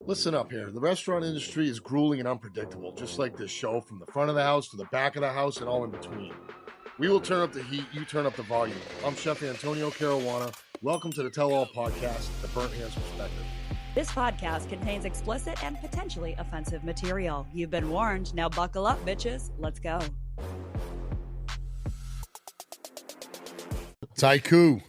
Listen up here. The restaurant industry is grueling and unpredictable, just like this show, from the front of the house to the back of the house and all in between. We will turn up the heat, you turn up the volume. I'm Chef Antonio Caruana. Welcome to the Tell All Podcast, The Burnt Hands Perspective. This podcast contains explicit and potentially offensive material. You've been warned. Now buckle up, bitches. Let's go. Taiku,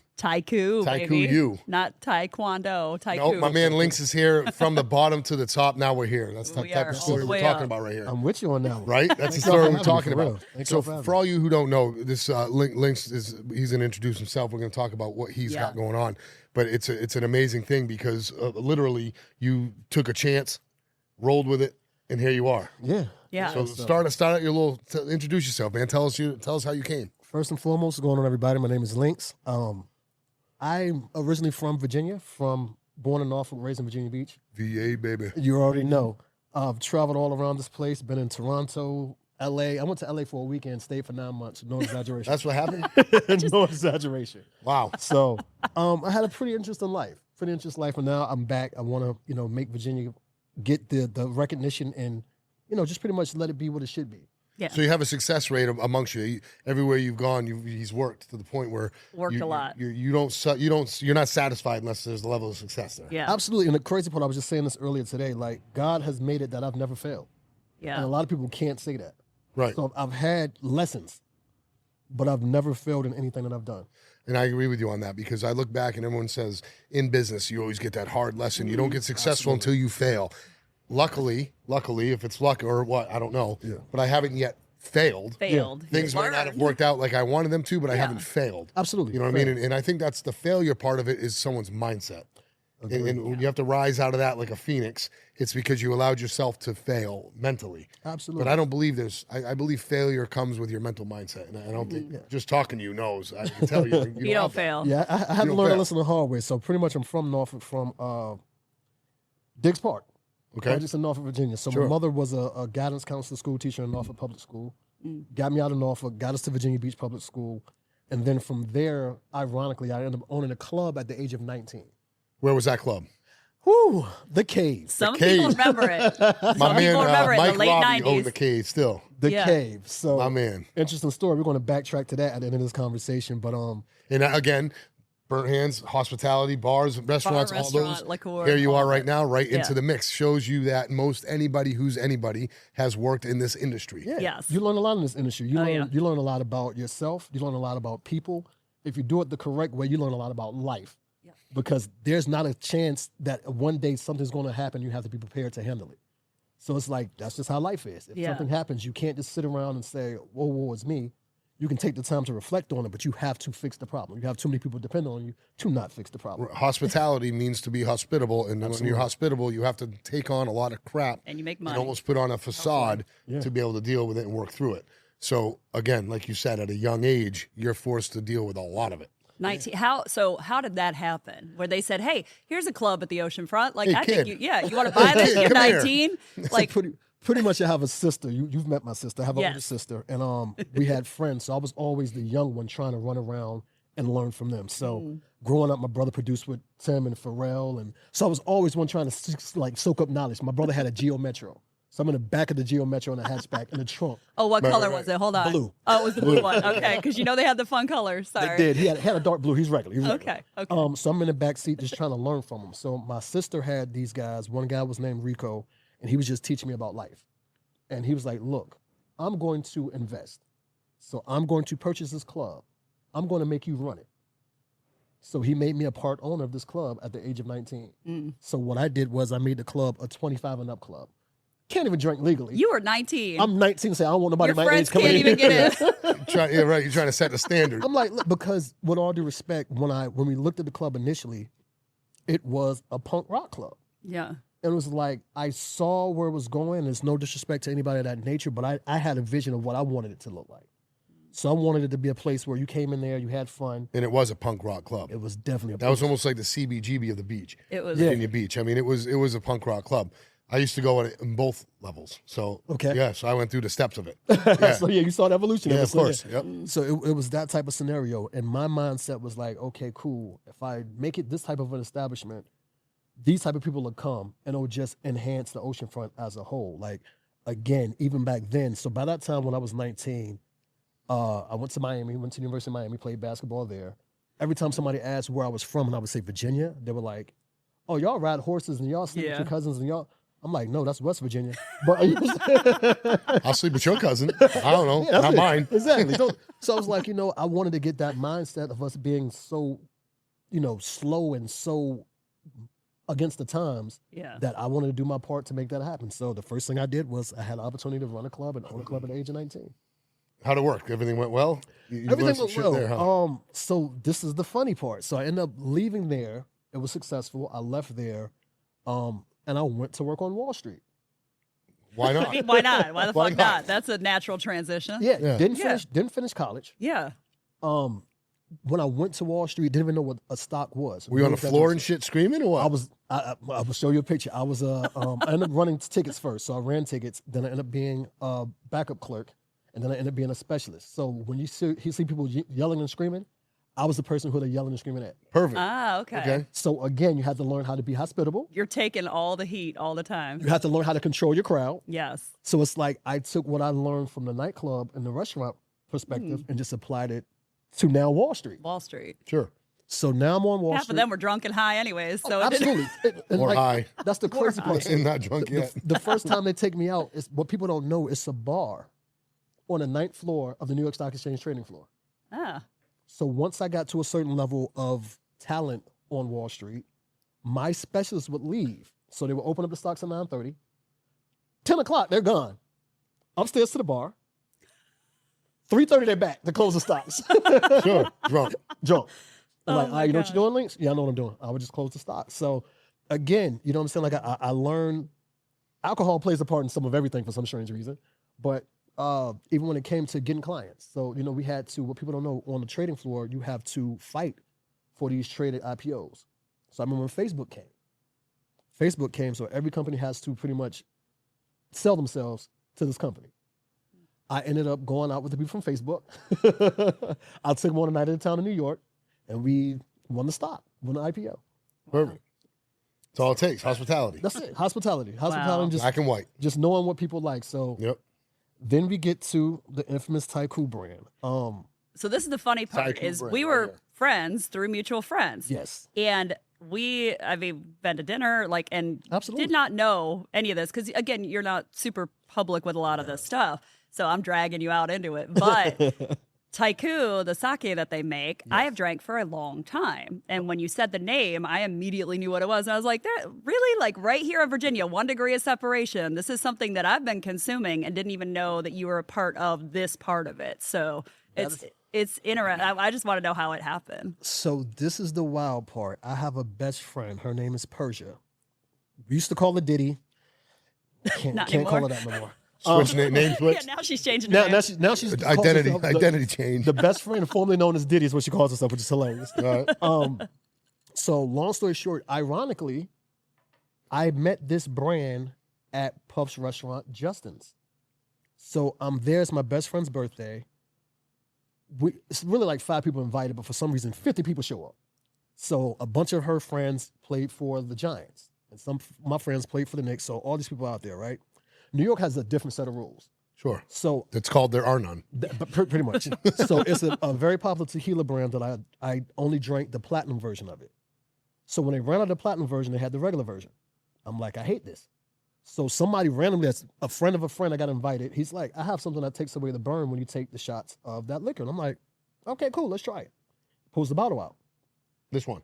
baby. you. Not taekwondo. Taiku. Nope, my man Lynx is here from the bottom to the top. Now we're here. That's the We type are of story all the we're way talking up. about right here. I'm with you on that one. Right? That's the Thanks story for we're having talking me, for about. real. Thanks So for having for all you who don't know, this Lynx is, he's going to introduce himself. We're going to talk about what he's got going on. But it's an amazing thing because literally you took a chance, rolled with it, and here you are. Yeah. So start out your little, introduce yourself, man. Tell us how you came. First and foremost, what's going on, everybody? My name is Lynx. I'm originally from Virginia, born in Norfolk, raised in Virginia Beach. VA, baby. You already know. I've traveled all around this place, been in Toronto, LA. I went to LA for a weekend, stayed for 9 months. No exaggeration. That's what happened? No exaggeration. Wow. So I had a pretty interesting life. And now I'm back. I want to, make Virginia get the recognition and, just pretty much let it be what it should be. Yeah. So you have a success rate amongst you. Everywhere you've gone, he's worked to the point where Worked a lot. You're not satisfied unless there's a level of success there. Yeah. Absolutely. And the crazy part, I was just saying this earlier today, like God has made it that I've never failed. Yeah. And a lot of people can't say that. Right. So I've had lessons, but I've never failed in anything that I've done. And I agree with you on that because I look back and everyone says in business, you always get that hard lesson. You don't get successful until you fail. Luckily, if it's luck or what, I don't know, but I haven't yet failed. Things might not have worked out like I wanted them to, but I haven't failed. Absolutely. You know what I mean? And I think that's the failure part of it is someone's mindset. And when you have to rise out of that like a phoenix, it's because you allowed yourself to fail mentally. Absolutely. But I don't believe I believe failure comes with your mental mindset. And I don't think, just talking to you knows, I can tell you. You don't fail. Yeah, I had to learn a lesson the hard way. So pretty much I'm from Norfolk, from Diggs Park. Okay. Just in Norfolk, Virginia. So my mother was a guidance counselor school teacher in Norfolk Public School. Got me out of Norfolk, got us to Virginia Beach Public School. And then from there, ironically, I ended up owning a club at the age of 19. Where was that club? Whew, the Cave. Some people remember it. My man, the Mike late Robbie 90s. owned the Cave still. The Cave. So My man. interesting story. We're going to backtrack to that at the end of this conversation. But And again, burnt hands, hospitality, bars, restaurants, all those. Liqueur, Here you all are of right it. now, right into the mix. Shows you that most anybody who's anybody has worked in this industry. yeah, Yes. you learn a lot in this industry. You Oh, learn a lot about yourself. You learn a lot about people. If you do it the correct way, you learn a lot about life. Yeah. Because there's not a chance that one day something's going to happen. You have to be prepared to handle it. So it's like, that's just how life is. If something happens, you can't just sit around and say, whoa, it's me. You can take the time to reflect on it, but you have to fix the problem. You have too many people depend on you to not fix the problem. Hospitality means to be hospitable, and when you're hospitable, you have to take on a lot of crap And you make money. and almost put on a facade to be able to deal with it and work through it. So again, like you said, at a young age, you're forced to deal with a lot of it. 19. How did that happen? Where they said, "Hey, here's a club at the ocean front. Like, Hey, I kid. think you want to buy this? You're Come here. 19. Like, Pretty much I have a sister. You've met my sister. I have an older Yes. sister. And we had friends. So I was always the young one trying to run around and learn from them. So growing up, my brother produced with Tim and Pharrell. And so I was always one trying to soak up knowledge. My brother had a Geo Metro. So I'm in the back of the Geo Metro in a hatchback in the trunk. oh, what color was it? Hold on. Blue. Oh, it was the blue one. Okay, because they had the fun colors. Sorry. They did. He had a dark blue. He's regular. Okay. Okay. So I'm in the back seat just trying to learn from him. So my sister had these guys. One guy was named Rico, and he was just teaching me about life. And he was like, look, I'm going to invest. So I'm going to purchase this club. I'm going to make you run it. So he made me a part owner of this club at the age of 19. So what I did was I made the club a 25 and up club. Can't even drink legally. You were 19. I'm 19 and say, I don't want nobody Your my friends age coming can't in. even get in. You're trying to set the standard. I'm like, look, because with all due respect, when we looked at the club initially, it was a punk rock club. Yeah. It was like, I saw where it was going. There's no disrespect to anybody of that nature, but I had a vision of what I wanted it to look like. So I wanted it to be a place where you came in there, you had fun. And it was a punk rock club. It was definitely a That was almost like the CBGB of the beach. It was. Virginia Beach. I mean, it was a punk rock club. I used to go in both levels. So so I went through the steps of it. Yeah. So you saw the evolution of it. Of So, course. Yep. So it was that type of scenario. And my mindset was like, okay, cool. If I make it this type of an establishment, these type of people will come and it'll just enhance the oceanfront as a whole. Like, again, even back then. So by that time when I was 19, I went to Miami, went to the University of Miami, played basketball there. Every time somebody asked where I was from and I would say Virginia, they were like, oh, y'all ride horses and y'all sleep with your cousins and y'all. I'm like, no, that's West Virginia. But I'll sleep with your cousin. I don't know, not mine. Exactly. So I was like, I wanted to get that mindset of us being so, slow and so against the times that I wanted to do my part to make that happen. So the first thing I did was I had an opportunity to run a club and own a club at the age of 19. How'd it work? Everything went well? You Everything went well. There, huh? So this is the funny part. So I ended up leaving there. It was successful. I left there, and I went to work on Wall Street. Why not? I mean, why not? Why the Why fuck not? not? That's a natural transition. Yeah. Didn't finish college. Yeah. When I went to Wall Street, didn't even know what a stock was. Were you on the floor and shit screaming or what? I will show you a picture. I was I ended up running tickets first. So I ran tickets, then I ended up being a backup clerk, and then I ended up being a specialist. So when you see people yelling and screaming, I was the person who they're yelling and screaming at. Perfect. Ah, okay. So again, you have to learn how to be hospitable. You're taking all the heat all the time. You have to learn how to control your crowd. Yes. So it's like I took what I learned from the nightclub and the restaurant perspective and just applied it to now Wall Street. Wall Street. Sure. So now I'm on Wall Half Street. of them were drunk and high anyways. So absolutely. Or high. That's the crazy part. I'm not drunk yet. The first time they take me out, is what people don't know, it's a bar on the 9th floor of the New York Stock Exchange trading floor. Ah. So once I got to a certain level of talent on Wall Street, my specialists would leave. So they would open up the stocks at 9:30. 10 o'clock, they're gone. Upstairs to the bar. 3:30, they're back to close the stocks. Sure. Drunk. I'm Oh like, my you know what gosh. you're doing, Lynx? Yeah, I know what I'm doing. I would just close the stocks. So again, you know what I'm saying? Like I learned alcohol plays a part in some of everything for some strange reason. But even when it came to getting clients. So, we had to, what people don't know, on the trading floor, you have to fight for these traded IPOs. So I remember when Facebook came, so every company has to pretty much sell themselves to this company. I ended up going out with the people from Facebook. I took them on a night at a town in New York, and we won the stock, won the IPO. Perfect. That's all it takes. Hospitality. That's it. Hospitality. Wow. And Black and white. just knowing what people like. So Yep. then we get to the infamous Taiku brand. So this is the funny part Tycoon is brand, we right were there. friends through mutual friends. Yes. And been to dinner, and Absolutely. did not know any of this because, again, you're not super public with a lot of this stuff. So I'm dragging you out into it. But Taiku, the sake that they make, I have drank for a long time. And when you said the name, I immediately knew what it was. And I was like, that really, like right here in Virginia, 1 degree of separation. This is something that I've been consuming and didn't even know that you were a part of this part of it. So it's interesting. I just want to know how it happened. So this is the wild part. I have a best friend. Her name is Persia. We used to call her Diddy. Can't call her anymore. that no more. Switch name switch. Yeah, now she's changing her Now, name. now she's Identity calls herself identity change. The best friend, formerly known as Diddy, is what she calls herself, which is hilarious. All right. So long story short, ironically, I met this brand at Puff's restaurant, Justin's. So I'm there. It's my best friend's birthday. It's really like 5 people invited, but for some reason, 50 people show up. So a bunch of her friends played for the Giants, and some of my friends played for the Knicks. So all these people out there, right? New York has a different set of rules. Sure. So It's called There Are None. pretty much. So it's a very popular tequila brand that I only drank the platinum version of it. So when they ran out of the platinum version, they had the regular version. I'm like, I hate this. So somebody randomly, that's a friend of a friend, I got invited. He's like, I have something that takes away the burn when you take the shots of that liquor. And I'm like, okay, cool, let's try it. Pulls the bottle out. This one.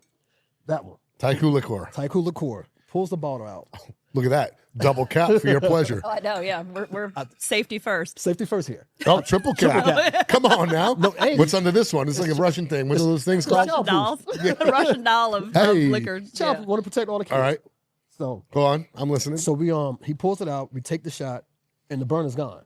That one. Taiku liqueur. Taiku liqueur. Pulls the bottle out. Look at that. Double cap for your pleasure. Oh, I know, yeah. We're safety first. Safety first here. Oh, triple cap. Come on now. No, hey. What's under this one? It's like a Russian thing. What are those things called? Russian dolls. Russian doll of Hey. liquor. Child, Yeah. want to protect all the kids. All right. So Go on. I'm listening. So he pulls it out, we take the shot, and the burn is gone.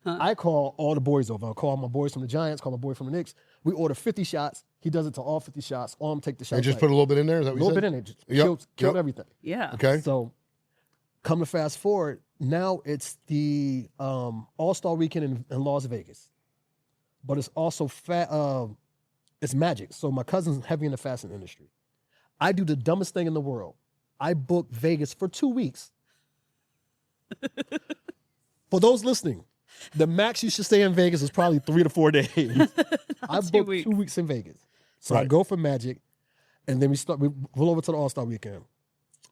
I call all the boys over. I call my boys from the Giants, call my boy from the Knicks. We order 50 shots. He does it to all 50 shots. All of them take the shots. And just put a little bit in there? Is that a what you little said? bit in it. Just Yep. killed Yep. everything. Yeah. Okay. So come to fast forward, now it's the All-Star Weekend in Las Vegas. But it's also it's magic. So my cousin's heavy in the fashion industry. I do the dumbest thing in the world. I booked Vegas for 2 weeks. For those listening, the max you should stay in Vegas is probably 3 to 4 days. I booked 2 weeks in Vegas. So I go for Magic, and then we roll over to the All-Star Weekend.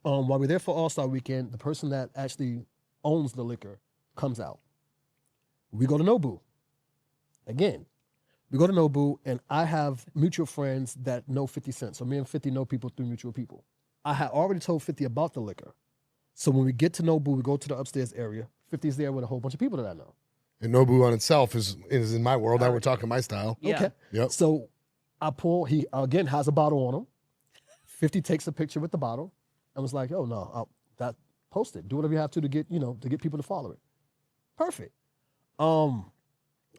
While we're there for All-Star Weekend, the person that actually owns the liquor comes out. We go to Nobu. Again, we go to Nobu, and I have mutual friends that know 50 Cent. So me and 50 know people through mutual people. I had already told 50 about the liquor. So when we get to Nobu, we go to the upstairs area. 50's there with a whole bunch of people that I know. And Nobu on itself is in my world. Now we're talking my style. Yeah. Okay. Yep. So I pull, he again has a bottle on him. 50 takes a picture with the bottle and was like, "Oh no, that post it. Do whatever you have to get, to get people to follow it." Perfect.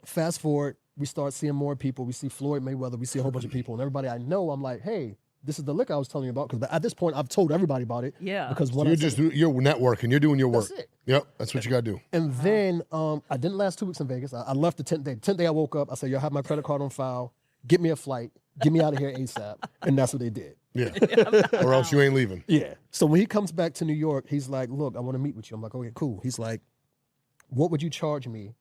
Fast forward, we start seeing more people. We see Floyd Mayweather, we see a whole bunch of people, and everybody I know, I'm like, "Hey, this is the liquor I was telling you about." Because at this point, I've told everybody about it. Yeah. Because So you're networking. You're doing your work. That's it. Yep. That's what you got to do. And then I didn't last 2 weeks in Vegas. I left the 10th day. 10th day I woke up. I said, "Y'all have my credit card on file. Get me a flight. Get me out of here ASAP." And that's what they did. Yeah. Or else you ain't leaving. Yeah. So when he comes back to New York, he's like, "Look, I want to meet with you." I'm like, "Okay, cool." He's like, "What would you charge me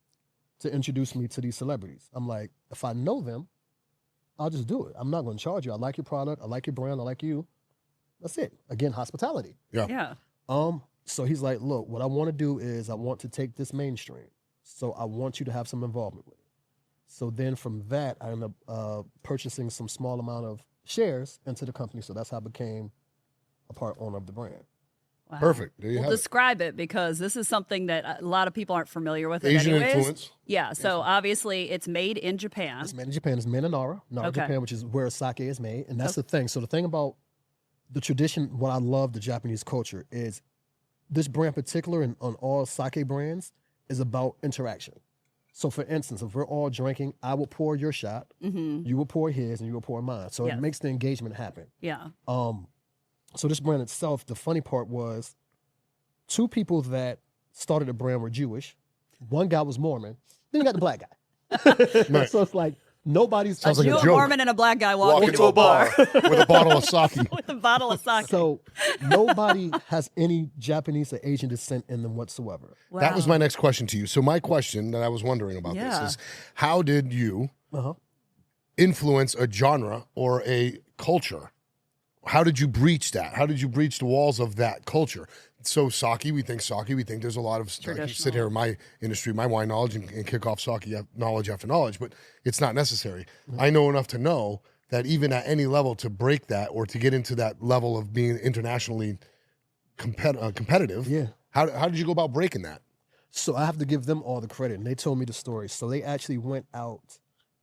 to introduce me to these celebrities?" I'm like, "If I know them, I'll just do it. I'm not going to charge you. I like your product. I like your brand. I like you. That's it." Again, hospitality. Yeah. So he's like, "Look, what I want to do is I want to take this mainstream. So I want you to have some involvement with it." So then from that, I ended up purchasing some small amount of shares into the company. So that's how I became a part owner of the brand. Wow. Perfect. There you have it. Describe it, because this is something that a lot of people aren't familiar with. Asian anyways. influence. Yeah. So obviously it's made in Japan. It's made in Japan. It's made in Nara, Okay. Japan, which is where sake is made. And that's the thing. So the thing about the tradition, what I love the Japanese culture is this brand in particular, and on all sake brands, is about interaction. So for instance, if we're all drinking, I will pour your shot, you will pour his, and you will pour mine. So Yes. it makes the engagement happen. Yeah. So this brand itself, the funny part was 2 people that started the brand were Jewish. One guy was Mormon. Then you got the black guy. Right. So it's like nobody's. Sounds like You, a a joke. Mormon, and a black guy walk Walk into a bar with a bottle of sake. with a bottle of sake. So nobody has any Japanese or Asian descent in them whatsoever. Wow. That was my next question to you. So my question that I was wondering about Yeah. this is, how did you Uh-huh. influence a genre or a culture? How did you breach that? How did you breach the walls of that culture? So sake, we think there's a lot of, I can sit here in my industry, my wine knowledge, and kick off sake knowledge after knowledge, but it's not necessary. I know enough to know that even at any level to break that or to get into that level of being internationally competitive, Yeah. how did you go about breaking that? So I have to give them all the credit, and they told me the story. So they actually went out,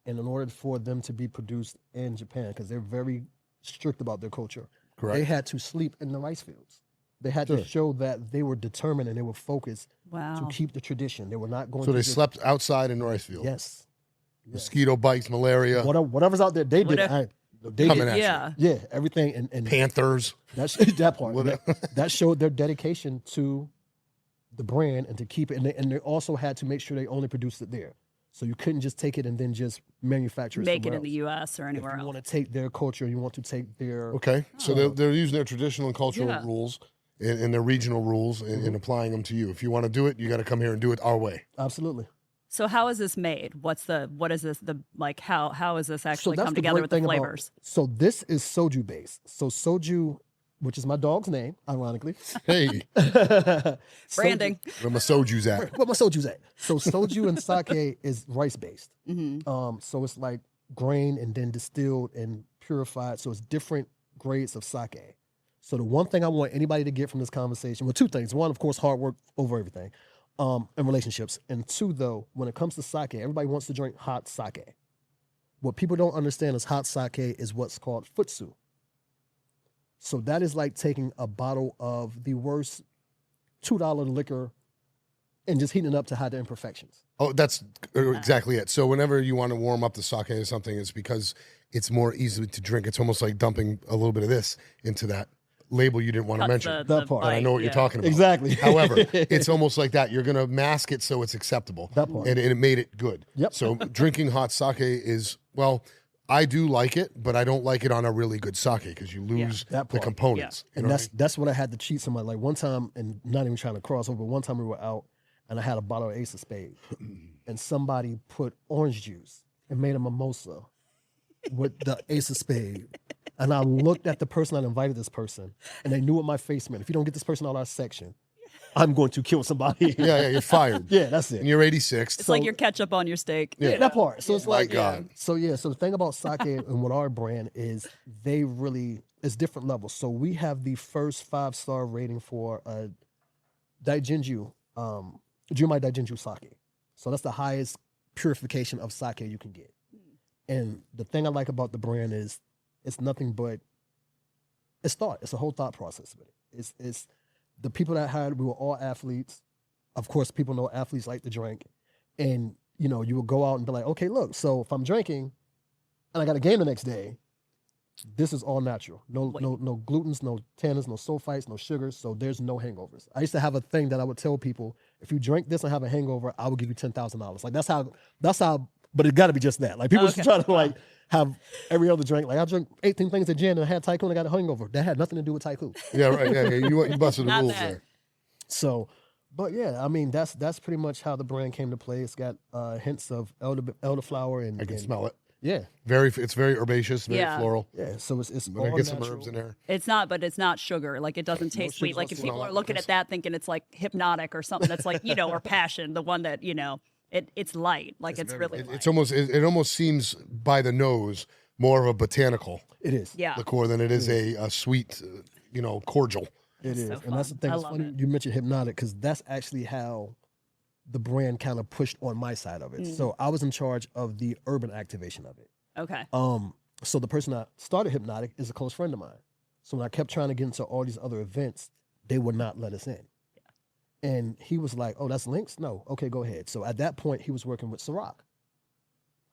and in order for them to be produced in Japan, because they're very strict about their culture, Correct. they had to sleep in the rice fields. They had to show that they were determined and they were focused Wow. to keep the tradition. They were not going So to they just- slept outside in rice field. Yes. Mosquito bites, malaria, Whatever's out there, they did. They coming did. at Yeah. Yeah, everything. And Panthers. that's that part. That showed their dedication to the brand and to keep it. And they also had to make sure they only produced it there. So you couldn't just take it and then just manufacture it Make it somewhere in the U.S. or else. anywhere If you else. want to take their culture, you want to take their... Okay. So they're using their traditional and cultural Yeah. rules and their regional rules and applying them to you. If you want to do it, you got to come here and do it our way. Absolutely. So how is this made? What is this how is this actually that's come the together great with the thing about- flavors? So this is soju based. So soju, which is my dog's name, ironically. Hey, Branding. where my soju's at? Where my soju's at? So soju and sake is rice based. So it's like grain and then distilled and purified. So it's different grades of sake. So the one thing I want anybody to get from this conversation, well, 2 things. One, of course, hard work over everything, and relationships. And 2, though, when it comes to sake, everybody wants to drink hot sake. What people don't understand is hot sake is what's called futsu. So that is like taking a bottle of the worst $2 liquor and just heating it up to hide the imperfections. Oh, that's exactly it. So whenever you want to warm up the sake or something, it's because it's more easy to drink. It's almost like dumping a little bit of this into that label you didn't want to mention. That part. And I know what you're talking about. Exactly. However, it's almost like that. You're going to mask it so it's acceptable. That part. And it made it good. Yep. So drinking hot sake is, well, I do like it, but I don't like it on a really good sake because you lose that the part. components. And that's what I had to cheat somebody. Like one time, and not even trying to cross over, one time we were out and I had a bottle of Ace of Spades and somebody put orange juice and made a mimosa with the Ace of Spades. And I looked at the person that invited this person and they knew what my face meant. If you don't get this person out of our section, I'm going to kill somebody. Yeah, you're fired. Yeah, that's it. And you're 86th. It's like your ketchup on your steak. Yeah, that part. So it's like, God. So the thing about sake and what our brand is, it's different levels. So we have the first 5-star rating for Daijinju, Jumai Daijinju sake. So that's the highest purification of sake you can get. And the thing I like about the brand is it's nothing but it's thought. It's a whole thought process with it. It's the people that hired, we were all athletes. Of course, people know athletes like to drink. And, you will go out and be like, okay, look, so if I'm drinking and I got a game the next day, this is all natural. No glutens, no tannins, no sulfites, no sugars, so there's no hangovers. I used to have a thing that I would tell people, if you drink this and have a hangover, I will give you $10,000. Like that's how, but it got to be just that. Like people try to have every other drink. Like I drank 18 things of gin and I had Tycoon, I got a hangover. That had nothing to do with Tycoon. Yeah, right. Yeah. You busted the rules there. So, but yeah, I mean that's pretty much how the brand came to play. It's got hints of elderflower and I can smell it. Yeah, it's very herbaceous, very floral. Yeah, so it's But all I get natural. some herbs in there. It's not sugar. Like it doesn't taste sweet. Like if people are looking at that thinking it's like hypnotic or something that's like, or passion, the one that, it's light. Like it's really light. It almost seems by the nose more of a botanical It is. Yeah. liqueur than it is a sweet, cordial. It is. so And that's the thing. I It's love funny it. you mentioned hypnotic because that's actually how the brand kind of pushed on my side of it. So I was in charge of the urban activation of it. Okay. So the person that started Hypnotic is a close friend of mine. So when I kept trying to get into all these other events, they would not let us in. Yeah. And he was like, "Oh, that's Lynx? No. Okay, go ahead." So at that point, he was working with Ciroc.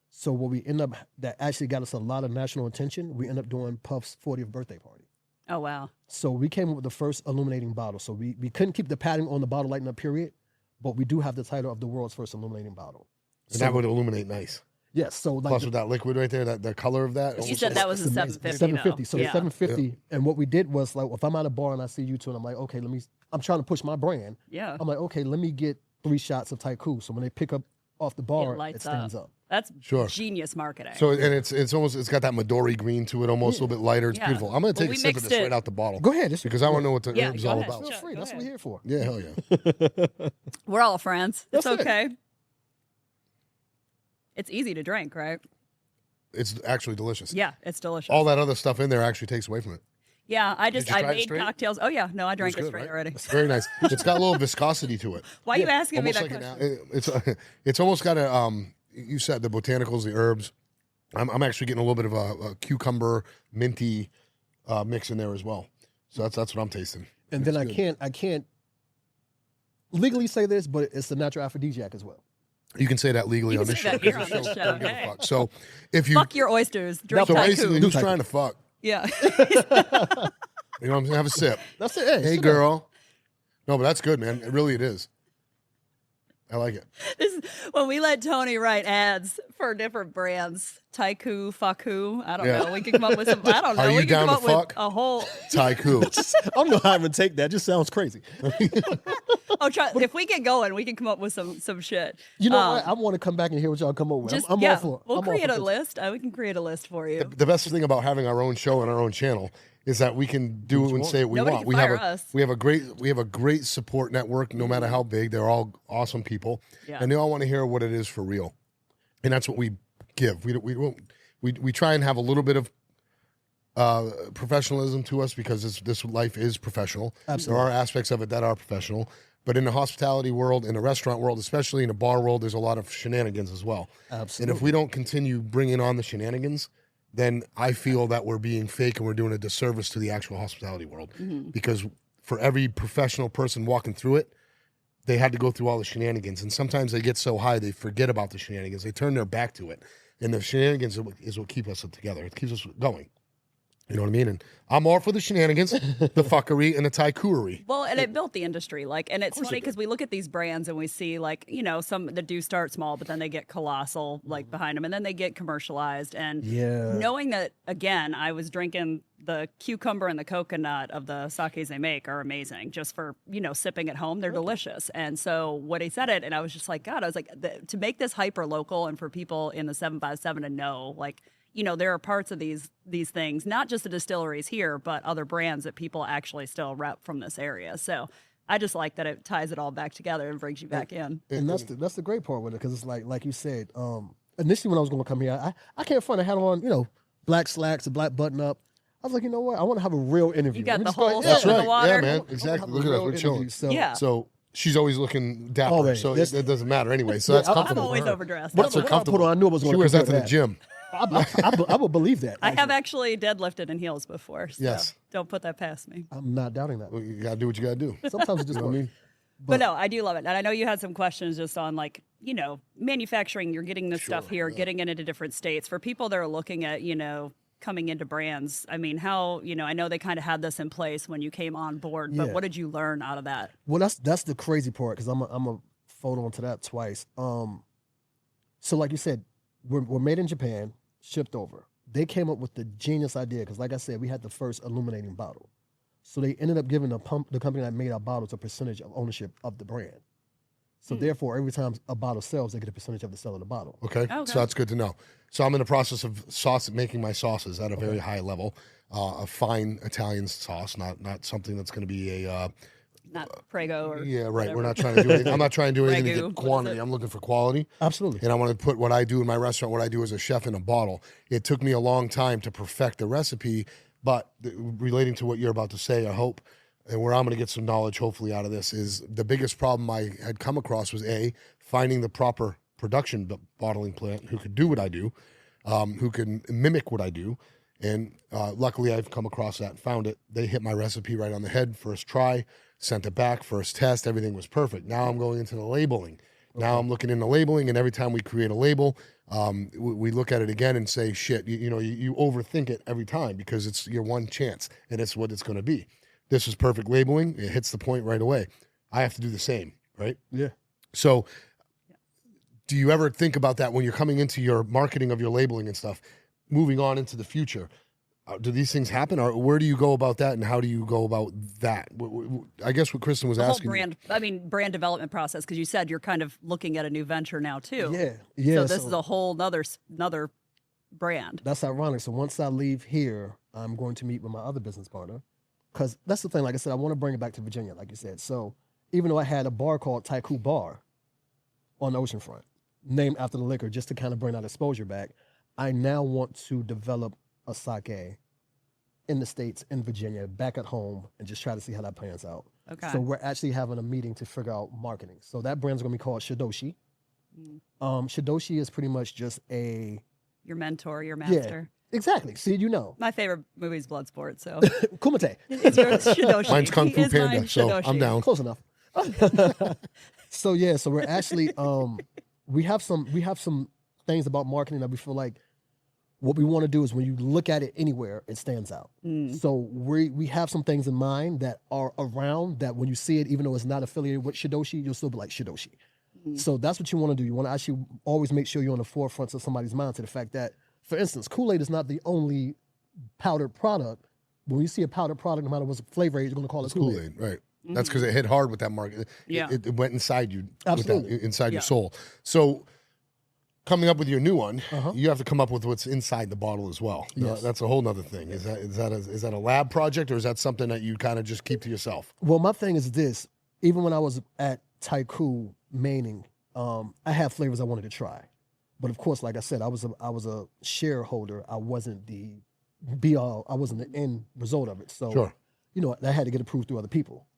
So what we end up, that actually got us a lot of national attention, we end up doing Puff's 40th birthday party. Oh, wow. So we came up with the first illuminating bottle. So we couldn't keep the padding on the bottle lighting up, period, but we do have the title of the world's first illuminating bottle. And that would illuminate nice. Yes, so like Plus with that liquid right there, the color of that. You said that was a 750. 750. So though. the 750, and what we did was like, if I'm at a bar and I see you two, and I'm like, okay, I'm trying to push my brand. Yeah. I'm like, okay, let me get 3 shots of Taiku. So when they pick up off the bar, it stands up. That's Sure. genius marketing. So and it's got that Midori green to it, almost a little bit lighter. It's beautiful. I'm gonna take a sip of this right out the bottle. Go ahead, because I want to know what the Yeah, herb's go all ahead. about. Feel Sure, free. go That's what ahead. we're here for. Yeah, hell yeah. We're all friends. It's That's it. okay. It's easy to drink, right? It's actually delicious. Yeah, it's delicious. All that other stuff in there actually takes away from it. Yeah, I Did you try it made straight? cocktails. Oh yeah, no, I drank it good, straight right? already. It's very nice. It's got a little viscosity to it. Why are you asking me Almost that like question? it's almost got a you said the botanicals, the herbs. I'm actually getting a little bit of a cucumber minty mix in there as well. So that's what I'm tasting. And then I can't legally say this, but it's a natural aphrodisiac as well. You can say that legally You on can this say show. that here on 'cause this the show, don't give a hey. fuck. So if you Fuck your oysters. Drink so basically Tycoon. who's trying to fuck? Yeah. You know what I'm saying? Have a sip. That's it. Hey girl. No, but that's good, man. It is. I like it. This is when we let Tony write ads for different brands. Taiku, Faku. I don't Yeah. know. We can come up with some. I don't know. Are you we can down come to up fuck? with a whole. Taiku. I don't know how I would take that. It just sounds crazy. If we get going, we can come up with some shit. You know what? I want to come back and hear what y'all come up with. Just I'm yeah, all for it. we'll I'm all create for a this. list. We can create a list for you. The best thing about having our own show and our own channel is that we can do and say what we Nobody want. can fire us. We have a great support network. No matter how big, they're all awesome people, Yeah. and they all want to hear what it is for real, and that's what we give. We try and have a little bit of professionalism to us because this life is professional. Absolutely. There are aspects of it that are professional, but in the hospitality world, in the restaurant world, especially in the bar world, there's a lot of shenanigans as well. Absolutely. And if we don't continue bringing on the shenanigans, then I feel that we're being fake and we're doing a disservice to the actual hospitality world. Mm-hmm. Because for every professional person walking through it, they had to go through all the shenanigans. And sometimes they get so high, they forget about the shenanigans. They turn their back to it. And the shenanigans is what keep us together. It keeps us going. You know what I mean? And I'm all for the shenanigans, the fuckery, and the tycooery. Well, and it built the industry. Like, and it's funny because we look at these brands and we see, like, you know, some that do start small, but then they get colossal, like, behind them, and then they get commercialized. And knowing that, again, I was drinking the cucumber and the coconut of the sakes they make are amazing just for, you know, sipping at home. They're delicious. And so when he said it, and I was just like, God, I was like, to make this hyper local and for people in the 757 to know, like, you know, there are parts of these things, not just the distilleries here, but other brands that people actually still rep from this area. So I just like that it ties it all back together and brings you back in. And that's the great part with it, because it's like you said, initially when I was going to come here, I can't front. I had on, you know, black slacks, a black button up. I was like, you know what? I want to have a real interview. You got We the just go- whole That's in the right. water. Yeah, man. Exactly. Look at us. We're chilling. So, Yeah. So she's always looking dapper, Always. so This- it doesn't matter anyway. So that's I'm I'm comfortable. always for her. overdressed. That's her What I put comfortable. on, I knew it was She gonna wears that compare to the gym. I would believe that. I have actually. actually deadlifted in heels before. So Yes. don't put that past me. I'm not doubting that. Well, you gotta do what you gotta do. Sometimes it just You know what I works. mean? But no, I do love it. And I know you had some questions just on, like, you know, manufacturing, you're getting this stuff here, getting it into different states. For people that are looking at, you know, coming into brands, I mean, how, you know, I know they kind of had this in place when you came on board, but Yeah. what did you learn out of that? Well, that's the crazy part, because I'm a fold on to that twice. So like you said, we're made in Japan, shipped over. They came up with the genius idea, because like I said, we had the first illuminating bottle. So they ended up giving the company that made our bottles a percentage of ownership of the brand. So therefore, every time a bottle sells, they get a percentage of the sale of the bottle. Okay. Okay. So that's good to know. So I'm in the process of making my sauces at a very high level, a fine Italian sauce, not something that's going to be a Not Prego or yeah, right. whatever. We're not trying to do anything. I'm not trying to do anything to Ragu, get what is quantity. it? I'm looking for quality. Absolutely. And I want to put what I do in my restaurant, what I do as a chef in a bottle. It took me a long time to perfect the recipe, but relating to what you're about to say, I hope, and where I'm going to get some knowledge hopefully out of this, is the biggest problem I had come across was finding the proper production bottling plant who could do what I do, who can mimic what I do. And luckily I've come across that and found it. They hit my recipe right on the head, first try, sent it back, first test, everything was perfect. Now I'm going into the labeling. Now I'm looking into labeling, and every time we create a label, we look at it again and say, shit, you overthink it every time, because it's your one chance, and it's what it's going to be. This is perfect labeling. It hits the point right away. I have to do the same, right? Yeah. So do you ever think about that when you're coming into your marketing of your labeling and stuff, moving on into the future? Do these things happen, or where do you go about that, and how do you go about that? I guess what Kristen was The whole asking. brand development process, because you said you're kind of looking at a new venture now too. Yeah. So this is a whole another brand. That's ironic. So once I leave here, I'm going to meet with my other business partner, because that's the thing. Like I said, I want to bring it back to Virginia, like you said. So even though I had a bar called Taiku Bar on the oceanfront, named after the liquor, just to kind of bring that exposure back, I now want to develop a sake in the States, in Virginia, back at home, and just try to see how that pans out. Okay. So we're actually having a meeting to figure out marketing. So that brand's going to be called Shidoshi. Shidoshi is pretty much just a... Your mentor, your master. Yeah, exactly. See, you know. My favorite movie is Bloodsport, so Kumite. it's your Shidoshi. Mine's Kung He Fu is mine, Panda, so Shidoshi. I'm down. Close enough. So we're actually we have some things about marketing that we feel like what we want to do is when you look at it anywhere, it stands out. So we have some things in mind that are around that when you see it, even though it's not affiliated with Shidoshi, you'll still be like Shidoshi. So that's what you want to do. You want to actually always make sure you're on the forefront of somebody's mind, to the fact that, for instance, Kool-Aid is not the only powdered product. When you see a powdered product, no matter what flavor, you're going to call it Kool-Aid. Kool-Aid, right? That's because it hit hard with that market. Yeah. It went inside you, Absolutely. inside Yeah. your soul. So, coming up with your new one, you have to come up with what's inside the bottle as well. Yes. That's a whole nother thing. Is that a lab project, or is that something that you kind of just keep to yourself? Well, my thing is this. Even when I was at Taiku maining, I had flavors I wanted to try. But of course, like I said, I was a shareholder. I wasn't the be all. I wasn't the end result of it. So, Sure. I had to get approved through other people.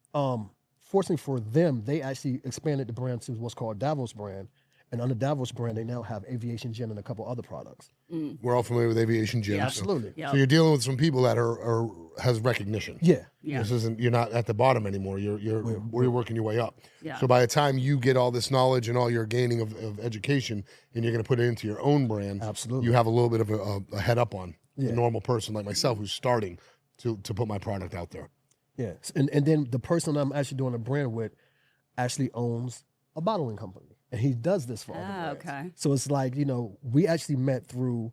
Fortunately for them, they actually expanded the brand to what's called Davos brand. And under Davos brand, they now have Aviation Gin and a couple other products. We're all familiar with Aviation Gin. Yeah. Absolutely. Yeah. So you're dealing with some people that are has recognition. Yeah. Yeah. This isn't, you're not at the bottom anymore. You're working your way up. Yeah. So by the time you get all this knowledge and all your gaining of education, and you're going to put it into your own brand, Absolutely. you have a little bit of a head up on the normal person like myself who's starting to put my product out there. Yeah. And then the person I'm actually doing a brand with actually owns a bottling company. And he does this for all the brands. Okay. So it's like, we actually met through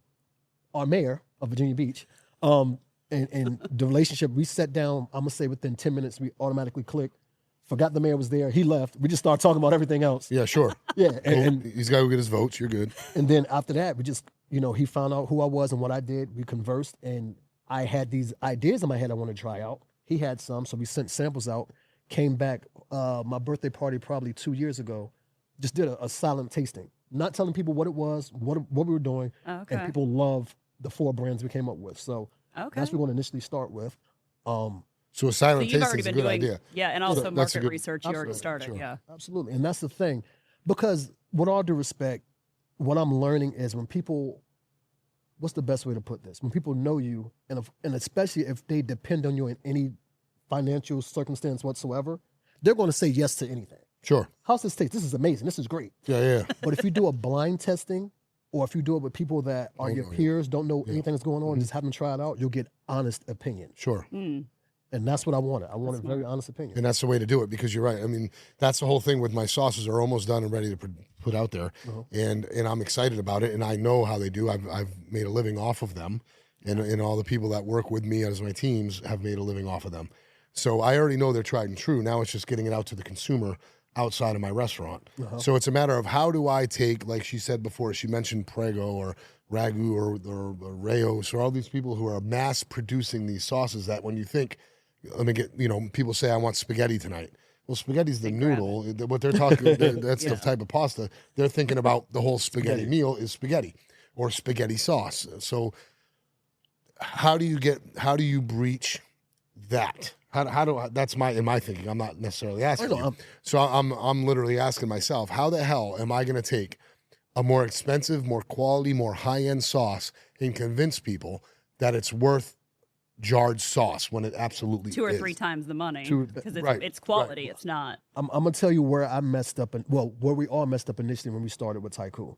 our mayor of Virginia Beach. And the relationship, we sat down, I'm going to say within 10 minutes, we automatically clicked. Forgot the mayor was there. He left. We just started talking about everything else. Yeah, sure. Yeah. And he's got to get his votes. You're good. And then after that, we just, he found out who I was and what I did. We conversed, and I had these ideas in my head I wanted to try out. He had some, so we sent samples out. Came back, my birthday party probably 2 years ago, just did a silent tasting. Not telling people what it was, what we were doing. Okay. And people love the 4 brands we came up with. So that's what we want to initially start with. So a silent you've tasting already is a been good doing, idea. yeah, and also That's a market good- research. You already started, sure. yeah. Absolutely. And that's the thing. Because with all due respect, what I'm learning is when people, what's the best way to put this? When people know you, and especially if they depend on you in any financial circumstance whatsoever, they're going to say yes to anything. Sure. How's this taste? This is amazing. This is great. Yeah. But if you do a blind testing, or if you do it with people that are your peers, don't know anything that's going on, just haven't tried out, you'll get honest opinion. Sure. And that's what I wanted. I wanted a very honest opinion. And that's the way to do it, because you're right. I mean, that's the whole thing with my sauces are almost done and ready to put out there. And I'm excited about it, and I know how they do. I've made a living off of them, and all the people that work with me as my teams have made a living off of them. So I already know they're tried and true. Now it's just getting it out to the consumer outside of my restaurant. So it's a matter of how do I take, like she said before, she mentioned Prego or Ragu or Rayos or all these people who are mass producing these sauces that when you think, let me get, people say I want spaghetti tonight. Well, spaghetti's the noodle. What they're talking, that's the type of pasta. They're thinking about the whole spaghetti meal is spaghetti or spaghetti sauce. So how do you breach that? That's in my thinking. I'm not necessarily asking you. So I'm literally asking myself, how the hell am I going to take a more expensive, more quality, more high-end sauce and convince people that it's worth jarred sauce when it absolutely is? 2 or 3 times the money, because it's quality. It's not. I'm going to tell you where I messed up, where we all messed up initially when we started with Tycoon.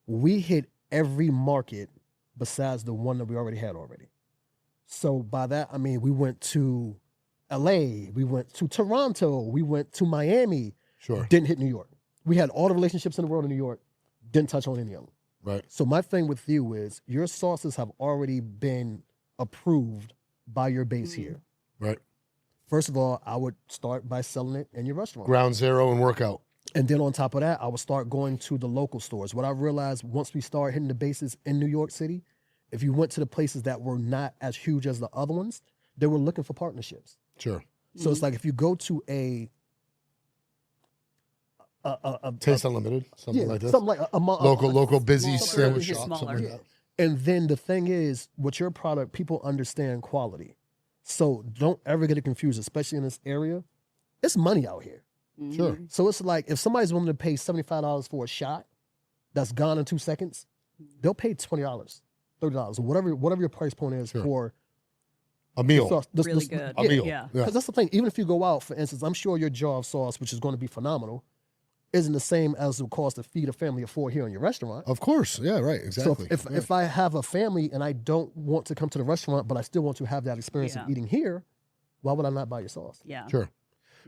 We hit every market besides the one that we already had already. So by that, I mean, we went to LA, we went to Toronto, we went to Miami. Sure. Didn't hit New York. We had all the relationships in the world in New York, didn't touch on any of them. Right. So my thing with you is your sauces have already been approved by your base here. Right. First of all, I would start by selling it in your restaurant. Ground zero and work out. And then on top of that, I would start going to the local stores. What I realized once we started hitting the bases in New York City, if you went to the places that were not as huge as the other ones, they were looking for partnerships. Sure. So it's like if you go to a Taste Unlimited, something like this. something like a Local busy Smaller, sandwich shop, smaller. something like that. And then the thing is, with your product, people understand quality. So don't ever get it confused, especially in this area. It's money out here. Sure. So it's like if somebody's willing to pay $75 for a shot that's gone in 2 seconds, they'll pay $20, $30, or whatever your price point is for a meal. sauce. Really good. A meal. Yeah. Because that's the thing. Even if you go out, for instance, I'm sure your jar of sauce, which is going to be phenomenal, isn't the same as it would cost to feed a family of 4 here in your restaurant. Of course. Yeah, right. Exactly. So if I have a family and I don't want to come to the restaurant, but I still want to have that experience of eating here, why would I not buy your sauce? Yeah. Sure.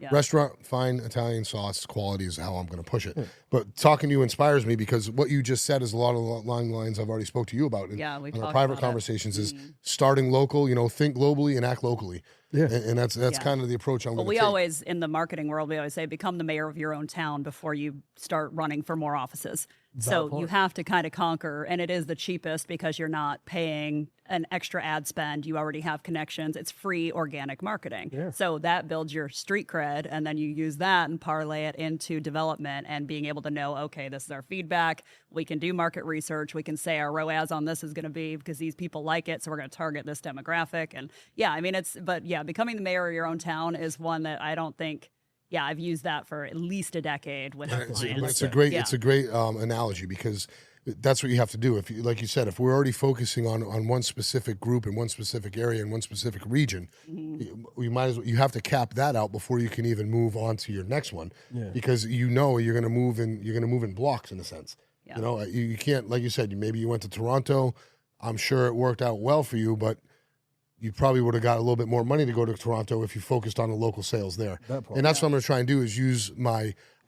Yeah. Restaurant, fine Italian sauce, quality is how I'm going to push it. But talking to you inspires me because what you just said is a lot of the lines I've already spoke to you about in Yeah, we our talked private about it. conversations is starting local, think globally and act locally. Yeah. And that's Yeah. kind of the approach I'm Well, going to we take. always, in the marketing world, we always say, become the mayor of your own town before you start running for more offices. So you have to kind of conquer, and it is the cheapest because you're not paying an extra ad spend. You already have connections. It's free organic marketing. Yeah. So that builds your street cred, and then you use that and parlay it into development and being able to know, okay, this is our feedback. We can do market research. We can say our ROAS on this is going to be because these people like it, so we're going to target this demographic. And yeah, I mean, becoming the mayor of your own town is one that I don't think. Yeah, I've used that for at least a decade with our clients. It's a great analogy because that's what you have to do. If you, like you said, if we're already focusing on one specific group in one specific area in one specific region, you have to cap that out before you can even move on to your next one, because you're going to move in blocks in a sense. Yeah. You can't, like you said, maybe you went to Toronto. I'm sure it worked out well for you, but you probably would have got a little bit more money to go to Toronto if you focused on the local sales there. That part. And that's what I'm going to try and do is use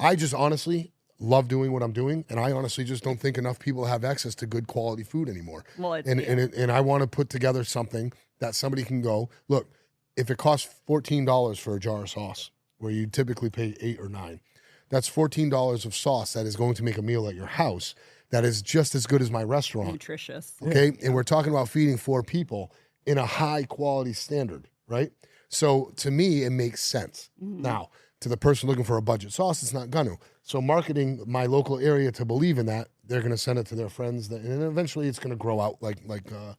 I just honestly love doing what I'm doing, and I honestly just don't think enough people have access to good quality food anymore. Well, and I want to put together something that somebody can go, look, if it costs $14 for a jar of sauce, where you typically pay $8 or $9, that's $14 of sauce that is going to make a meal at your house that is just as good as my restaurant. Nutritious. Okay, and we're talking about feeding 4 people in a high quality standard, right? So to me, it makes sense. Now, to the person looking for a budget sauce, it's not gonna. So marketing my local area to believe in that, they're gonna send it to their friends, and then eventually it's gonna grow out like a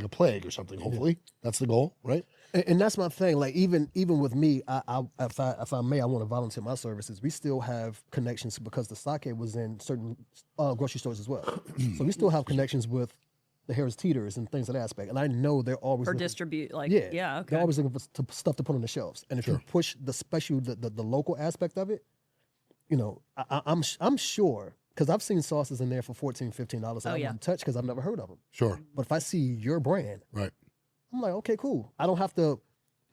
plague or something. Hopefully, that's the goal, right? And that's my thing. Like even with me, if I may, I want to volunteer my services. We still have connections because the sake was in certain grocery stores as well. So we still have connections with the Harris Teeters and things of that aspect. And I know they're always Or looking, distribute, like, yeah, okay. they're always looking for stuff to put on the shelves. And if you push the special, the local aspect of it, you know, I'm sure, because I've seen sauces in there for $14, $15 that I wouldn't touch because I've never heard of them. Sure. But if I see your brand, Right. I'm like, okay, cool. I don't have to,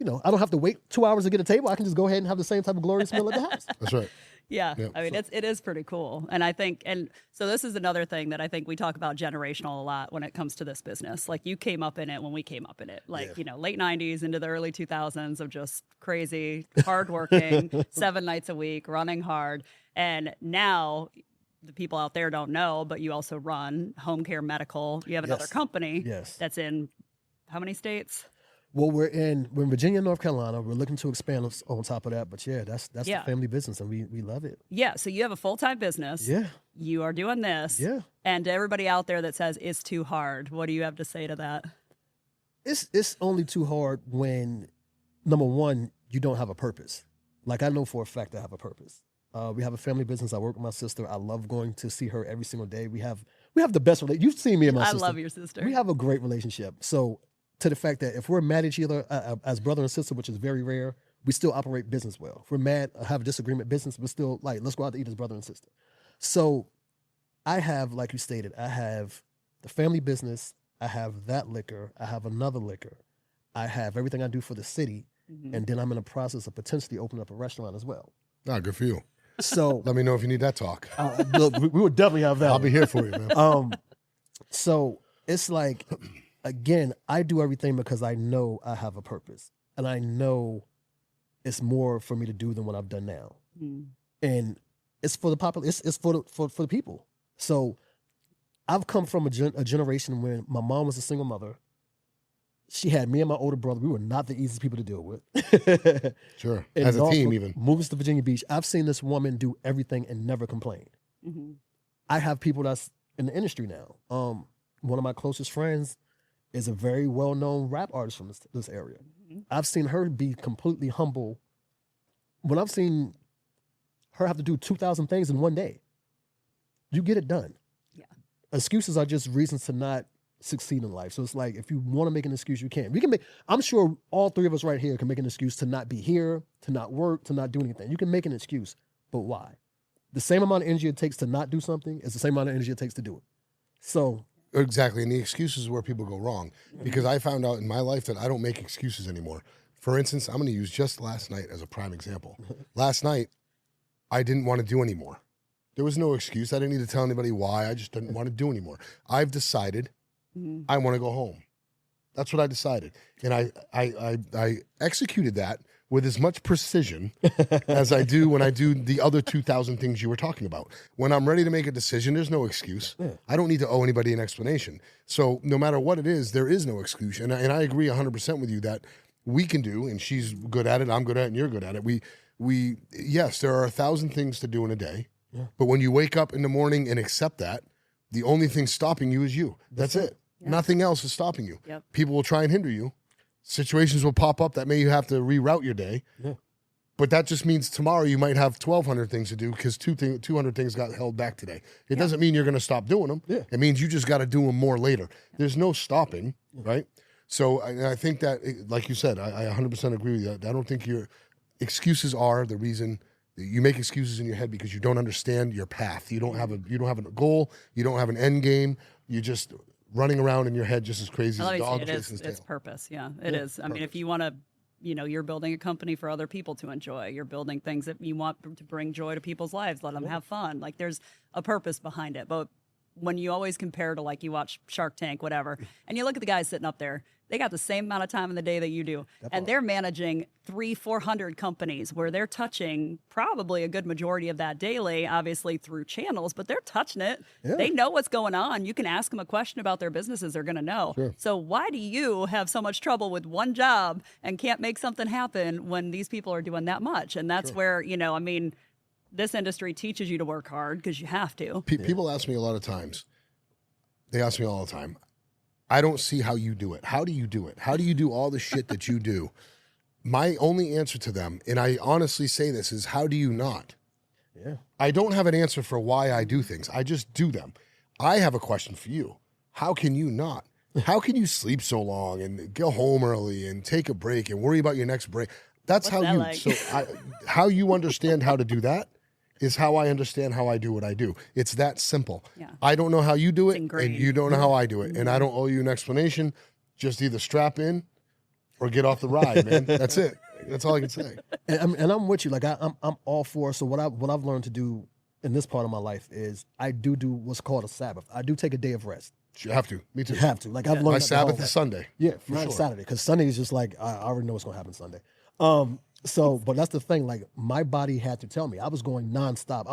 I don't have to wait 2 hours to get a table. I can just go ahead and have the same type of glorious meal at the house. That's right. Yeah, Yep. I mean, it is pretty cool. And I think, and so this is another thing that I think we talk about generational a lot when it comes to this business. Like you came up in it when we came up in it, like, late 90s into the early 2000s of just crazy, hardworking, 7 nights a week, running hard. And now the people out there don't know, but you also run Home Care Medical. You have another company that's in how many states? Well, we're in Virginia, North Carolina. We're looking to expand on top of that. But that's the family business, and we love it. Yeah, so you have a full-time business. Yeah. You are doing this. Yeah. And to everybody out there that says it's too hard, what do you have to say to that? It's only too hard when, number one, you don't have a purpose. Like I know for a fact I have a purpose. We have a family business. I work with my sister. I love going to see her every single day. We have the best relationship. You've seen me and my sister. I love your sister. We have a great relationship. So to the fact that if we're mad at each other as brother and sister, which is very rare, we still operate business well. If we're mad, have a disagreement business, we're still like, let's go out to eat as brother and sister. So I have, like you stated, I have the family business, I have that liquor, I have another liquor, I have everything I do for the city, and then I'm in the process of potentially opening up a restaurant as well. Ah, good for you. So let me know if you need that talk. Look, we would definitely have that. I'll be here for you, man. So it's like, again, I do everything because I know I have a purpose, and I know it's more for me to do than what I've done now, and it's for the popular. It's for the people. So I've come from a generation when my mom was a single mother. She had me and my older brother. We were not the easiest people to deal with. Sure, as a team, even moves to Virginia Beach. I've seen this woman do everything and never complain. I have people that's in the industry now. One of my closest friends is a very well-known rap artist from this area. I've seen her be completely humble. When I've seen her have to do 2,000 things in one day, you get it done. Yeah. Excuses are just reasons to not succeed in life. So it's like, if you want to make an excuse, you can. We can make, I'm sure all 3 of us right here can make an excuse to not be here, to not work, to not do anything. You can make an excuse, but why? The same amount of energy it takes to not do something is the same amount of energy it takes to do it. So exactly, and the excuses is where people go wrong, because I found out in my life that I don't make excuses anymore. For instance, I'm going to use just last night as a prime example. Last night, I didn't want to do anymore. There was no excuse. I didn't need to tell anybody why. I just didn't want to do anymore. I've decided I want to go home. That's what I decided, and I executed that with as much precision as I do when I do the other 2,000 things you were talking about. When I'm ready to make a decision, there's no excuse. I don't need to owe anybody an explanation. So no matter what it is, there is no excuse. And I agree 100% with you that we can do, and she's good at it, I'm good at it, and you're good at it. Yes, there are 1,000 things to do in a day, but when you wake up in the morning and accept that, the only thing stopping you is you. That's it. Yeah. Nothing else is stopping you. Yep. People will try and hinder you. Situations will pop up that may you have to reroute your day. But that just means tomorrow you might have 1,200 things to do because 200 things got held back today. It doesn't mean you're going to stop doing them. It means you just got to do them more later. There's no stopping, right? So I think that, like you said, I 100% agree with you. I don't think your excuses are the reason. You make excuses in your head because you don't understand your path. You don't have a goal. You don't have an end game. You just running around in your head just as crazy as a dog it chasing is. its It's tail. purpose. Yeah, it is. I mean, if you want to, you're building a company for other people to enjoy. You're building things that you want to bring joy to people's lives, let them have fun. Like there's a purpose behind it. But when you always compare to like you watch Shark Tank, whatever, and you look at the guys sitting up there, they got the same amount of time in the day that you do. And they're managing 300-400 companies where they're touching probably a good majority of that daily, obviously through channels, but they're touching it. Yeah. They know what's going on. You can ask them a question about their businesses, they're going to know. Sure. So why do you have so much trouble with one job and can't make something happen when these people are doing that much? And that's where, I mean, this industry teaches you to work hard because you have to. People ask me a lot of times. They ask me all the time. I don't see how you do it. How do you do it? How do you do all the shit that you do? My only answer to them, and I honestly say this, is how do you not? Yeah. I don't have an answer for why I do things. I just do them. I have a question for you. How can you not? How can you sleep so long and go home early and take a break and worry about your next break? That's What's how that you. like? How you understand how to do that is how I understand how I do what I do. It's that simple. Yeah. I don't know how you do it, and ingrained. you don't know how I do it, and I don't owe you an explanation. Just either strap in or get off the ride, man. That's it. That's all I can say. And I'm with you. Like I'm all for. So what I've learned to do in this part of my life is I do what's called a Sabbath. I do take a day of rest. You have to. Me too. You have to. Like I've learned My that the Sabbath whole- is Sunday. Yeah, for Friday, sure. Saturday, because Sunday is just like I already know what's gonna happen Sunday. So, but that's the thing. Like my body had to tell me. I was going nonstop.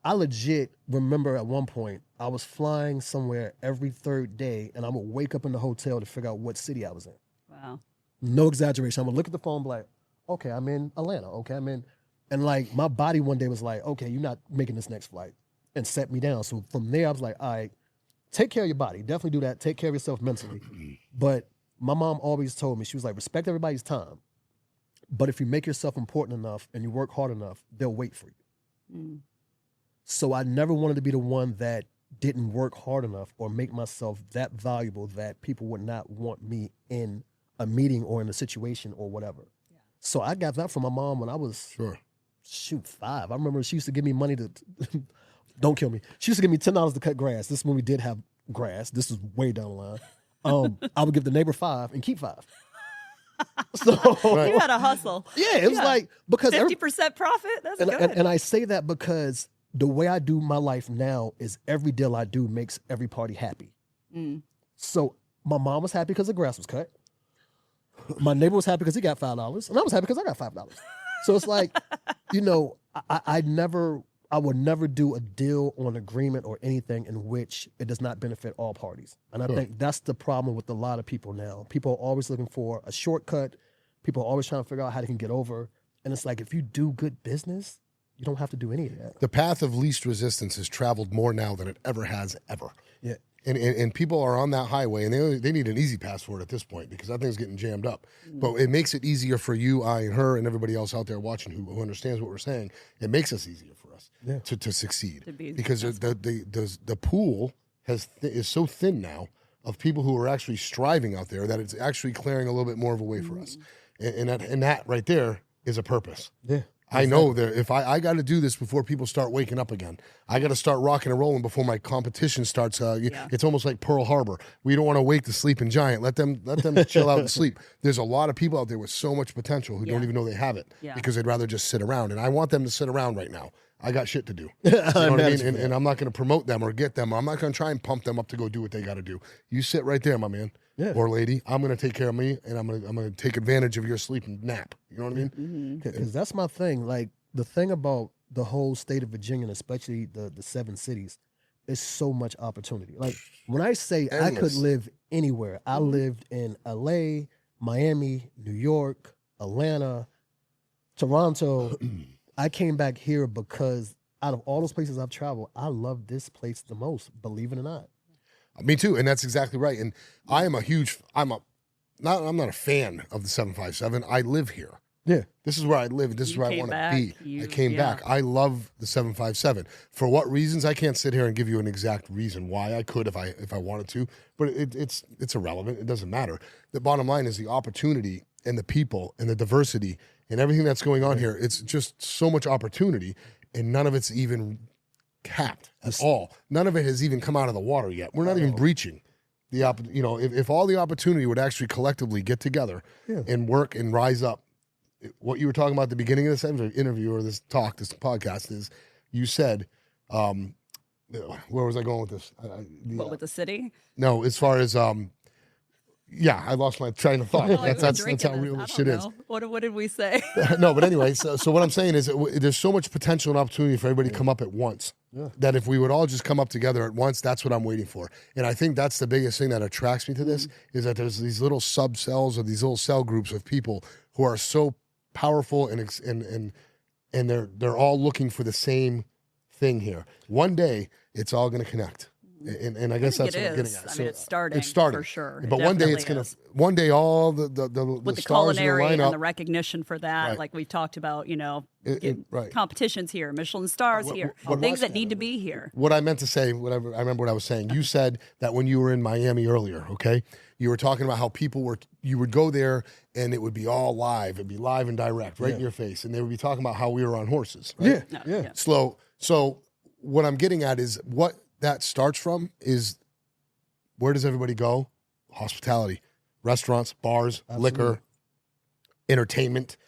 I legit remember at one point I was flying somewhere every third day, and I would wake up in the hotel to figure out what city I was in. Wow. No exaggeration. I'm gonna look at the phone, be like, okay, I'm in Atlanta. Okay, I'm in, and like my body one day was like, okay, you're not making this next flight, and set me down. So from there, I was like, all right, take care of your body. Definitely do that. Take care of yourself mentally. But my mom always told me, she was like, respect everybody's time. But if you make yourself important enough and you work hard enough, they'll wait for you. Mm. So I never wanted to be the one that didn't work hard enough or make myself that valuable that people would not want me in a meeting or in a situation or whatever. Yeah. So I got that from my mom when I was, Sure. 5. I remember she used to give me money to, don't kill me. She used to give me $10 to cut grass. This is when we did have grass. This was way down the line. I would give the neighbor 5 and keep 5. So You had a hustle. yeah, it was like because 50% profit. That's good. and I say that because the way I do my life now is every deal I do makes every party happy. Mm. So my mom was happy because the grass was cut. My neighbor was happy because he got $5, and I was happy because I got $5. So it's like, I would never do a deal or an agreement or anything in which it does not benefit all parties. And I think that's the problem with a lot of people now. People are always looking for a shortcut. People are always trying to figure out how they can get over. And it's like, if you do good business, you don't have to do any of that. The path of least resistance has traveled more now than it ever has ever. Yeah. And people are on that highway, and they need an easy pass for it at this point because that thing's getting jammed up. But it makes it easier for you, I, and her, and everybody else out there watching who understands what we're saying. It makes us easier for us to succeed because the pool is so thin now of people who are actually striving out there that it's actually clearing a little bit more of a way for us. And that right there is a purpose. Yeah. I know that if I got to do this before people start waking up again. I got to start rocking and rolling before my competition starts. It's almost like Pearl Harbor. We don't want to wake the sleeping giant. Let them chill out and sleep. There's a lot of people out there with so much potential who don't even know they have it because they'd rather just sit around. And I want them to sit around right now. I got shit to do. You know what I mean? And I'm not going to promote them or get them. I'm not going to try and pump them up to go do what they got to do. You sit right there, my man. Yeah. Or lady, I'm going to take care of me, and I'm going to take advantage of your sleep and nap. You know what I mean? Mm-hmm. Because that's my thing. Like, the thing about the whole state of Virginia, and especially the 7 cities, is so much opportunity. Like, when I say I could live anywhere, I lived in LA, Miami, New York, Atlanta, Toronto. I came back here because out of all those places I've traveled, I love this place the most, believe it or not. Me too, and that's exactly right. And I'm not a fan of the 757. I live here. Yeah. This is where I live. This is where I want to be. I came back. I love the 757. For what reasons? I can't sit here and give you an exact reason why. I could if I wanted to, but it's irrelevant. It doesn't matter. The bottom line is the opportunity and the people and the diversity and everything that's going on here. It's just so much opportunity, and none of it's even capped at all. None of it has even come out of the water yet. We're not even breaching the if all the opportunity would actually collectively get together and work and rise up. What you were talking about at the beginning of this interview or this podcast is you said, where was I going with this? With the city? No, as far as I lost my train of thought. That's how real this shit is. What did we say? No, but anyway, so what I'm saying is there's so much potential and opportunity for everybody to come up at once. Yeah. That if we would all just come up together at once, that's what I'm waiting for. And I think that's the biggest thing that attracts me to this is that there's these little sub-cells or these little cell groups of people who are so powerful and they're all looking for the same thing here. One day, it's all going to connect. And I guess that's what I'm getting at. I mean, it's starting. It's starting for sure. But one day one day all the with the stars culinary line and up. the recognition for that, Right. like we've talked about, Right. competitions here, Michelin stars here, things that need to be here. What I meant to say, I remember what I was saying. You said that when you were in Miami earlier, okay, you were talking about how you would go there and it would be all live. It'd be live and direct, right in your face, and they would be talking about how we were on horses. Right? Yeah. So what I'm getting at is what that starts from is where does everybody go? Hospitality, restaurants, bars, liquor, entertainment.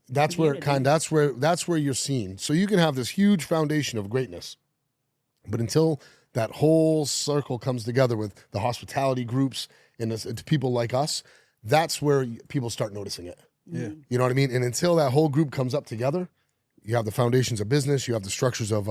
That's where that's where you're seen. So you can have this huge foundation of greatness, but until that whole circle comes together with the hospitality groups and people like us, that's where people start noticing it. Yeah. You know what I mean? And until that whole group comes up together, you have the foundations of business, you have the structures of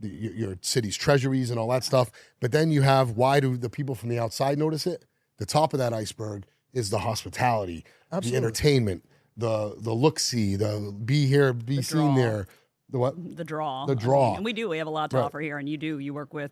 your city's treasuries and all that stuff. But then you have, why do the people from the outside notice it? The top of that iceberg is the hospitality, the entertainment, the look-see, the be here, be seen there. The what? The draw. The draw. I mean, and we have a lot to offer here, and you work with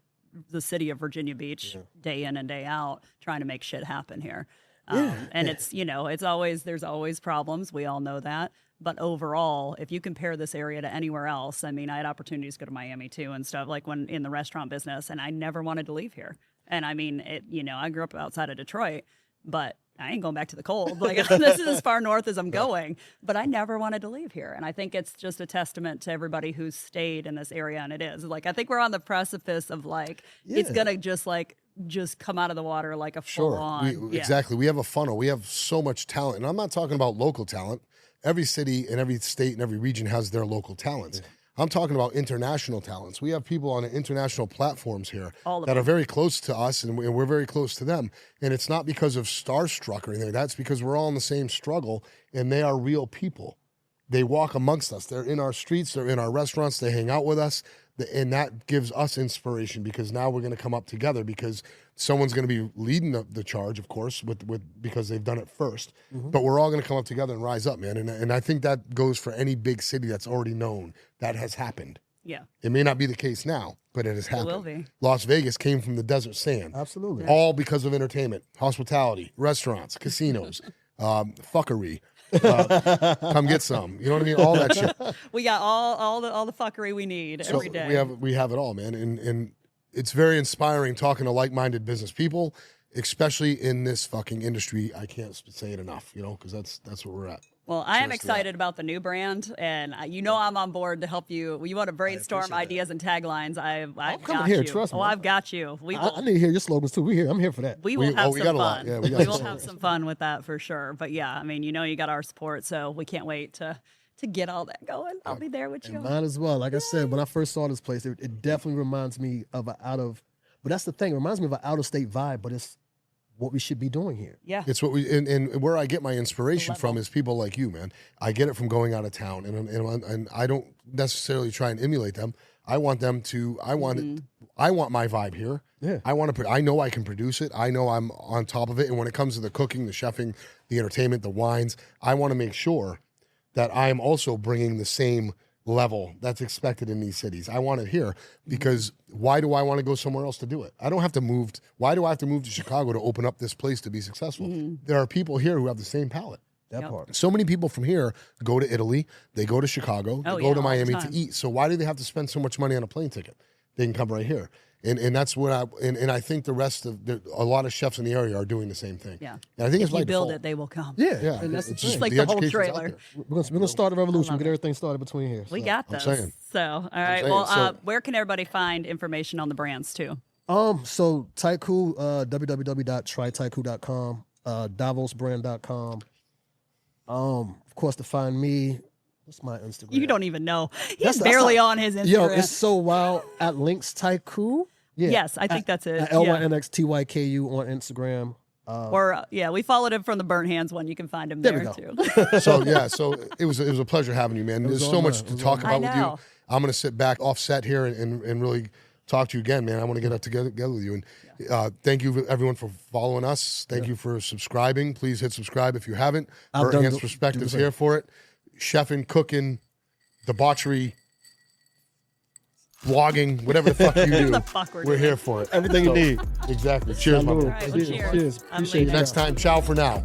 the city of Virginia Beach day in and day out trying to make shit happen here. And there's always problems. We all know that. But overall, if you compare this area to anywhere else, I mean, I had opportunities to go to Miami too and stuff, like when in the restaurant business, and I never wanted to leave here. And I mean, I grew up outside of Detroit, but I ain't going back to the cold. Like, this is as far north as I'm going, but I never wanted to leave here. And I think it's just a testament to everybody who's stayed in this area. And it is like, I think we're on the precipice of it's going to just come out of the water like a full on. Exactly. We have a funnel. We have so much talent. And I'm not talking about local talent. Every city and every state and every region has their local talents. Yeah. I'm talking about international talents. We have people on international platforms here that are very close to us, and we're very close to them. And it's not because of starstruck or anything. That's because we're all in the same struggle, and they are real people. They walk amongst us. They're in our streets. They're in our restaurants. They hang out with us. And that gives us inspiration because now we're going to come up together because someone's going to be leading the charge, of course, because they've done it first. Mm-hmm. But we're all going to come up together and rise up, man. And I think that goes for any big city that's already known. That has happened. Yeah. It may not be the case now, but it has happened. It will be. Las Vegas came from the desert sand. Absolutely. All because of entertainment, hospitality, restaurants, casinos, fuckery. Come get some. You know what I mean? All that shit. We got all the fuckery we need every day. We have it all, man. And it's very inspiring talking to like-minded business people, especially in this fucking industry. I can't say it enough, because that's where we're at. Well, I am excited about the new brand, and I'm on board to help you. You want to brainstorm ideas and taglines? I've got you. Trust me. I've got you. I need to hear your slogans too. I'm here for that. We will have some fun. Yeah, we will have some fun with that for sure. But yeah, I mean, you got our support, so we can't wait to get all that going. I'll be there with you. And mine as well. Like I said, when I first saw this place, it definitely reminds me of but that's the thing. It reminds me of an out-of-state vibe, but it's what we should be doing here. Yeah. It's what and where I get my inspiration from is people like you, man. I get it from going out of town, and I don't necessarily try and emulate them. I want them to. I want my vibe here. Yeah. I know I can produce it. I know I'm on top of it. And when it comes to the cooking, the chefing, the entertainment, the wines, I want to make sure that I am also bringing the same level that's expected in these cities. I want it here because why do I want to go somewhere else to do it? I don't have to move. Why do I have to move to Chicago to open up this place to be successful? There are people here who have the same palate. That part. So many people from here go to Italy, they go to Chicago, they go to Miami to eat. So why do they have to spend so much money on a plane ticket? They can come right here. And that's what I think the rest of a lot of chefs in the area are doing the same thing. Yeah. And I think if it's by you build default. it, they will come. Yeah. And that's just like the whole education's out trailer. there. We're gonna start a revolution. Get everything started between here. We got this. I'm saying. So, all right. saying, Well, so- where can everybody find information on the brands too? So Taiku, www.trytaiku.com, davosbrand.com. Of course, to find me, what's my Instagram? You don't even know. He's That's barely on his Instagram. Yo, it's so wild at Lynx Taiku. Yeah, Yes, I think that's it. At Yeah. LYNXTYKU on Instagram. Or we followed him from the Burnt Hands one. You can find him There we there go. too. So it was a pleasure having you, man. There's all so mine. much It to was talk all about mine. with I you. know. I'm gonna sit back offset here and really talk to you again, man. I want to get up together with you. And thank you everyone for following us. Thank you for subscribing. Please hit subscribe if you haven't. I've Burnt done Hands do Perspectives the here for it. Chefing, cooking, debauchery, blogging, whatever the fuck you do. the fuck we're we're doing. here for it. Everything you need. Exactly. Cheers, my Salud. man. All right, well, cheers. Cheers. I'm Appreciate leaving. it. Next time, ciao for now.